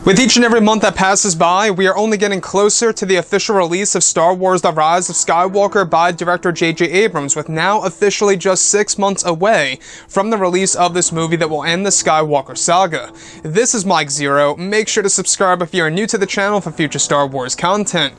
With each and every month that passes by, we are only getting closer to the official release of Star Wars: The Rise of Skywalker by director J.J. Abrams, with now officially just 6 months away from the release of this movie that will end the Skywalker saga. This is Mike Zero. Make sure to subscribe if you are new to the channel for future Star Wars content.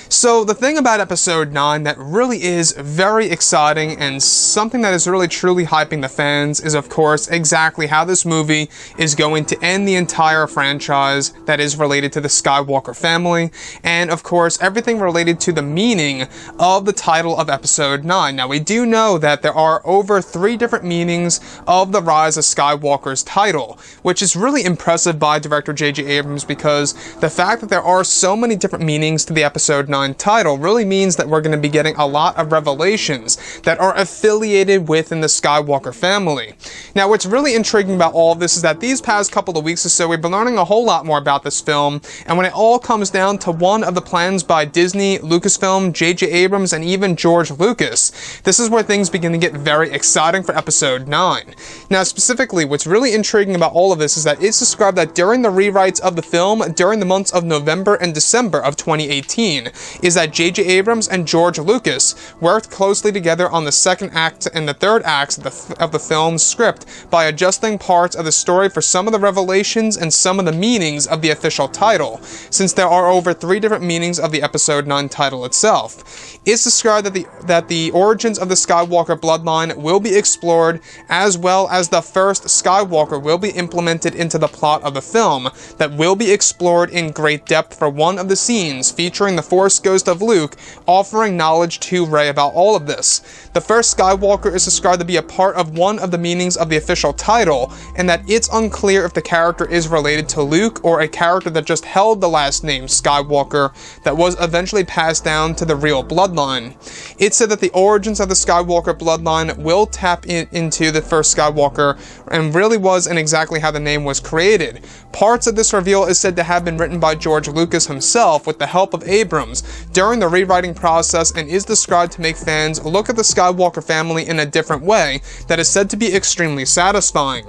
So the thing about Episode 9 that really is very exciting and something that is really truly hyping the fans is, of course, exactly how this movie is going to end the entire franchise that is related to the Skywalker family, and of course everything related to the meaning of the title of Episode 9. Now, we do know that there are over 3 different meanings of the Rise of Skywalker's title, which is really impressive by director J.J. Abrams, because the fact that there are so many different meanings to the Episode 9 title really means that we're going to be getting a lot of revelations that are affiliated within the Skywalker family. Now, what's really intriguing about all of this is that these past couple of weeks or so, we've been learning a whole lot more about this film, and when it all comes down to one of the plans by Disney, Lucasfilm, J.J. Abrams, and even George Lucas, this is where things begin to get very exciting for Episode 9. Now, specifically, what's really intriguing about all of this is that it's described that during the rewrites of the film, during the months of November and December of 2018, is that J.J. Abrams and George Lucas worked closely together on the second act and the third acts of the film's script by adjusting parts of the story for some of the revelations and some of the meanings of the official title, since there are over 3 different meanings of the Episode 9 title itself. It's described that the origins of the Skywalker bloodline will be explored, as well as the first Skywalker will be implemented into the plot of the film, that will be explored in great depth for one of the scenes featuring the Force Ghost of Luke offering knowledge to Rey about all of this. The first Skywalker is described to be a part of one of the meanings of the official title, and that it's unclear if the character is related to Luke or a character that just held the last name Skywalker that was eventually passed down to the real bloodline. It's said that the origins of the Skywalker bloodline will tap into the first Skywalker and really was and exactly how the name was created. Parts of this reveal is said to have been written by George Lucas himself with the help of Abrams during the rewriting process, and is described to make fans look at the Skywalker family in a different way that is said to be extremely satisfying.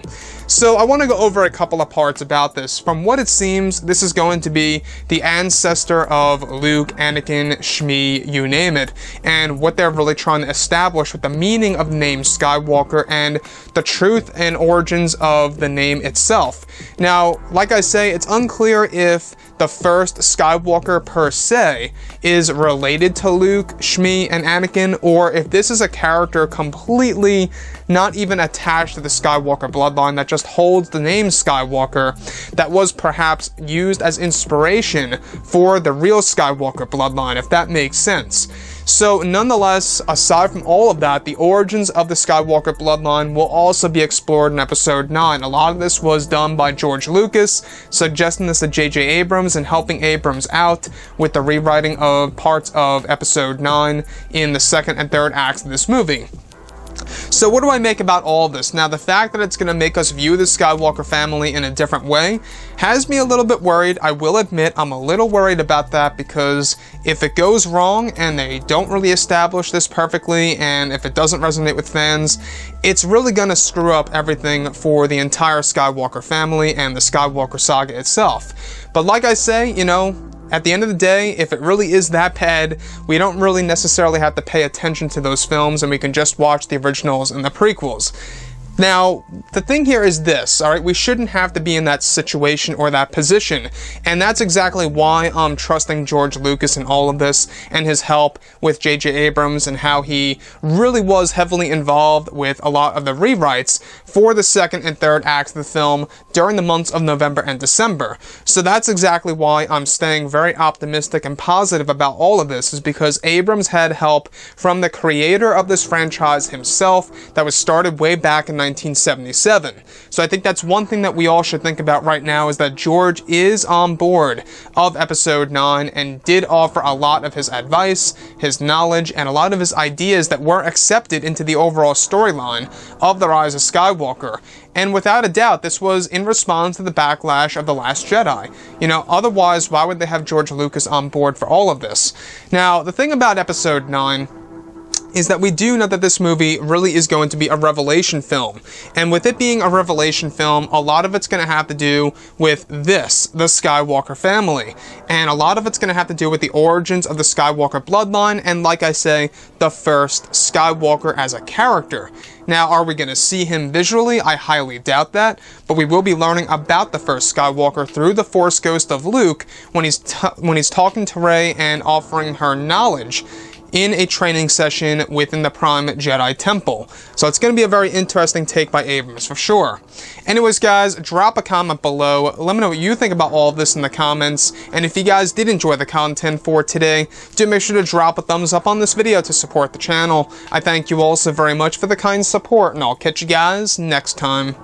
So I want to go over a couple of parts about this. From what it seems, this is going to be the ancestor of Luke, Anakin, Shmi, you name it, and what they're really trying to establish with the meaning of the name Skywalker and the truth and origins of the name itself. Now, like I say, it's unclear if the first Skywalker per se is related to Luke, Shmi, and Anakin, or if this is a character completely not even attached to the Skywalker bloodline that just holds the name Skywalker, that was perhaps used as inspiration for the real Skywalker bloodline, if that makes sense. So nonetheless, aside from all of that, the origins of the Skywalker bloodline will also be explored in Episode 9. A lot of this was done by George Lucas, suggesting this to J.J. Abrams and helping Abrams out with the rewriting of parts of Episode 9 in the second and third acts of this movie. So what do I make about all this? Now, the fact that it's going to make us view the Skywalker family in a different way has me a little bit worried. I will admit I'm a little worried about that, because if it goes wrong and they don't really establish this perfectly, and if it doesn't resonate with fans, it's really going to screw up everything for the entire Skywalker family and the Skywalker saga itself. But like I say, you know, at the end of the day, if it really is that bad, we don't really necessarily have to pay attention to those films, and we can just watch the originals and the prequels. Now, the thing here is this, alright, we shouldn't have to be in that situation or that position, and that's exactly why I'm trusting George Lucas in all of this, and his help with J.J. Abrams, and how he really was heavily involved with a lot of the rewrites for the second and third acts of the film during the months of November and December. So that's exactly why I'm staying very optimistic and positive about all of this, is because Abrams had help from the creator of this franchise himself that was started way back in 1977. So I think that's one thing that we all should think about right now, is that George is on board of Episode 9 and did offer a lot of his advice, his knowledge, and a lot of his ideas that were accepted into the overall storyline of The Rise of Skywalker. And without a doubt, this was in response to the backlash of The Last Jedi. You know, otherwise, why would they have George Lucas on board for all of this? Now, the thing about Episode 9 is that we do know that this movie really is going to be a revelation film. And with it being a revelation film, a lot of it's going to have to do with this, the Skywalker family. And a lot of it's going to have to do with the origins of the Skywalker bloodline, and like I say, the first Skywalker as a character. Now, are we going to see him visually? I highly doubt that, but we will be learning about the first Skywalker through the Force Ghost of Luke when he's talking to Rey and offering her knowledge in a training session within the Prime Jedi Temple. So it's going to be a very interesting take by Abrams, for sure. Anyways, guys, drop a comment below. Let me know what you think about all of this in the comments. And if you guys did enjoy the content for today, do make sure to drop a thumbs up on this video to support the channel. I thank you all so very much for the kind support, and I'll catch you guys next time.